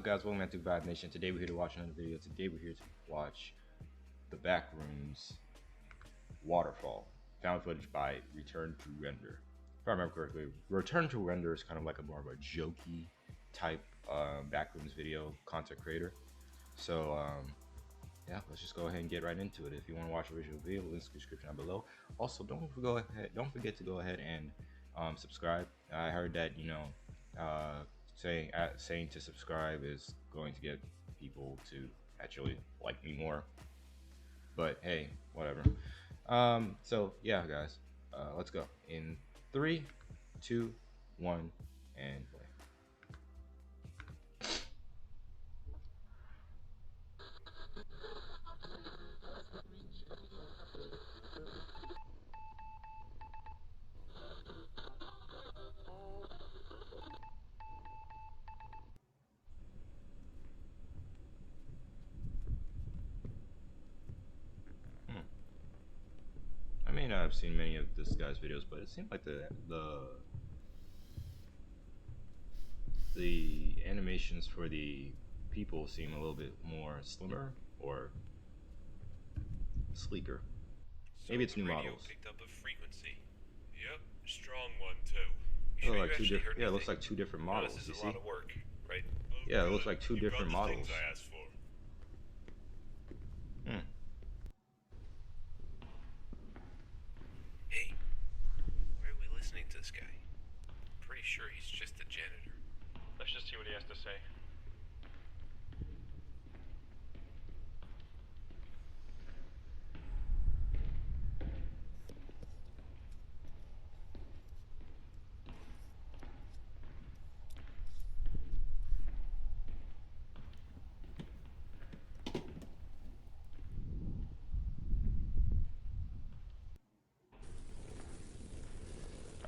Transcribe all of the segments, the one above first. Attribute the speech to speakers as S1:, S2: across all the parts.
S1: guys? Welcome back to Vibe Nation. Today we're here to watch another video. Today we're here to watch the Backrooms Waterfall. Found footage by Return to Render. If I remember correctly, Return to Render is kind of like a more of a jokey type Backrooms video content creator. So yeah, let's just go ahead and get right into it. If you want to watch the original video, links in the description down below. Also, don't forget to go ahead and subscribe. I heard that saying to subscribe is going to get people to actually like me more, but hey, whatever. So yeah, guys, let's go in 3, 2, 1, and play. I may not have seen many of this guy's videos, but it seemed like the animations for the people seem a little bit more slimmer or sleeker.
S2: So
S1: Maybe it's new
S2: radio
S1: models.
S2: picked up a frequency. Yep, strong one too. You
S1: It
S2: sure
S1: looks like
S2: you actually heard
S1: it looks
S2: anything?
S1: like two different
S2: No,
S1: models.
S2: this
S1: You
S2: is a
S1: see?
S2: lot of work, right?
S1: Yeah, it looks like two
S2: You brought
S1: different
S2: the
S1: models.
S2: things I asked for. Hey, why are we listening to this guy? I'm pretty sure he's just a janitor.
S3: Let's just see what he has to say.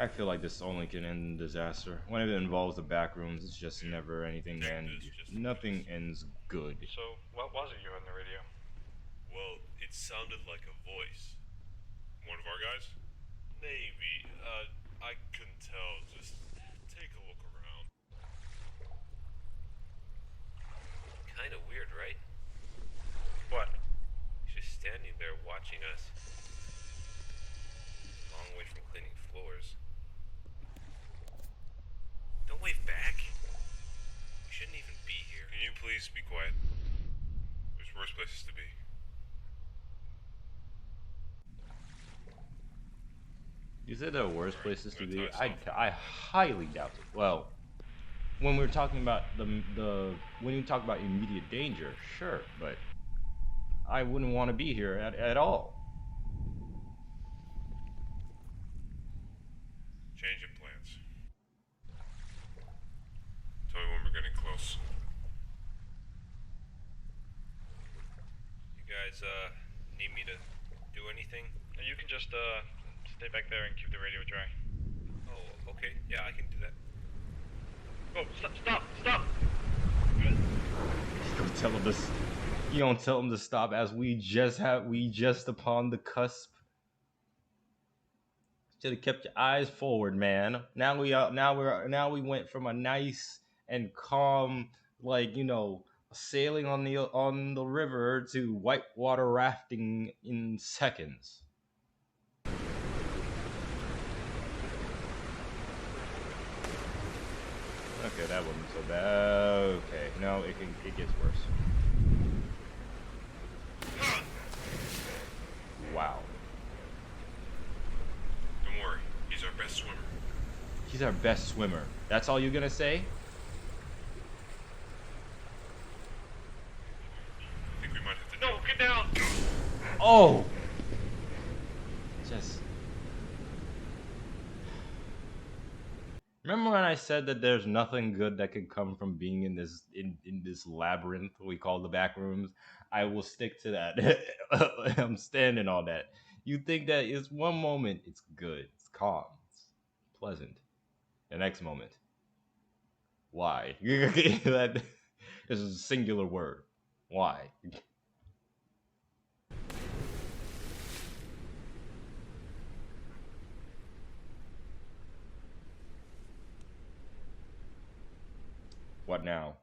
S1: I feel like this only can end in disaster. When it involves the Backrooms, it's just never anything to end. Nothing ends good.
S3: So, what was it you heard on the radio?
S2: Well, it sounded like a voice. One of our guys? Maybe. I couldn't tell. Just take a look around. Kinda weird, right?
S3: What?
S2: He's just standing there watching us. Long way from cleaning floors. Don't wave back. We shouldn't even be here. Can you please be quiet? There's worse places to be.
S1: You said there are worse places to be. I highly doubt it. Well, when we're talking about when you talk about immediate danger, sure, but I wouldn't want to be here at all.
S2: Change of plans. Tell me when we're getting close. You guys, need me to do anything?
S3: You can just, stay back there and keep the radio dry.
S2: Oh, okay. Yeah, I can do that.
S3: Oh, stop!
S1: You don't tell him this. You don't tell him to stop, as we just upon the cusp. Should have kept your eyes forward, man. Now we went from a nice and calm, like, sailing on the river to whitewater rafting in seconds. Okay, that wasn't so bad. Okay, no, it gets worse. Wow.
S2: Don't worry. He's our best swimmer.
S1: He's our best swimmer. That's all you're gonna say?
S2: I think we might have to
S3: No, get down!
S1: Oh! Just... Remember when I said that there's nothing good that could come from being in this labyrinth we call the Backrooms? I will stick to that. I'm standing on that. You think that it's one moment, it's good, it's calm, it's pleasant. The next moment, why? That is a singular word. Why? What now?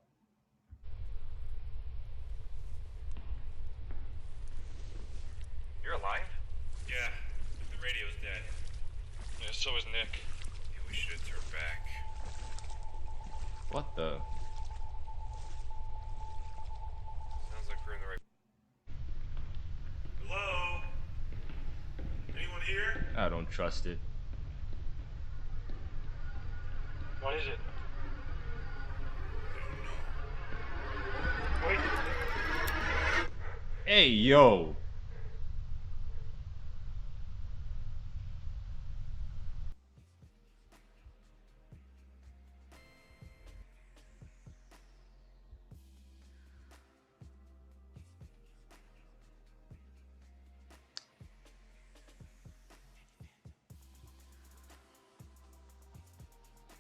S3: so is Nick.
S2: Yeah, we should have turned back.
S1: What the?
S2: Sounds like we're in the right... Hello? Anyone here?
S1: I don't trust it.
S3: What is it?
S2: I don't know.
S3: Wait.
S1: Hey, yo.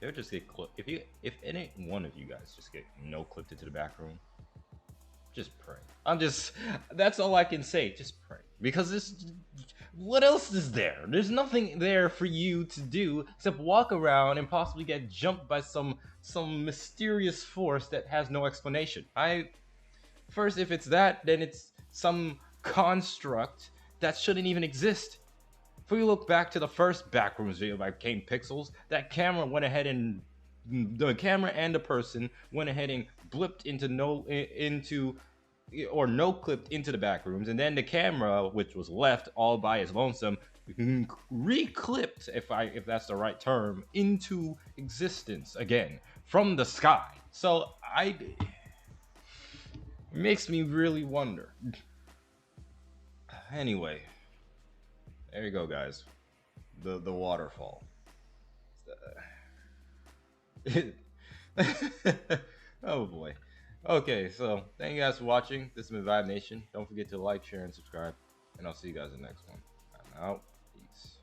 S1: You ever just get clipped? If any one of you guys just get no clipped into the back room, just pray. That's all I can say. Just pray. Because what else is there? There's nothing there for you to do except walk around and possibly get jumped by some mysterious force that has no explanation. First, if it's that, then it's some construct that shouldn't even exist. If we look back to the first Backrooms video by Kane Pixels, that camera went ahead and the camera and the person went ahead and blipped no clipped into the Backrooms, and then the camera, which was left all by its lonesome, re-clipped, if that's the right term, into existence again from the sky. So it makes me really wonder. Anyway. There you go, guys. The waterfall. Oh boy. Okay, so thank you guys for watching. This has been Vibe Nation. Don't forget to like, share, and subscribe. And I'll see you guys in the next one. I'm out. Peace.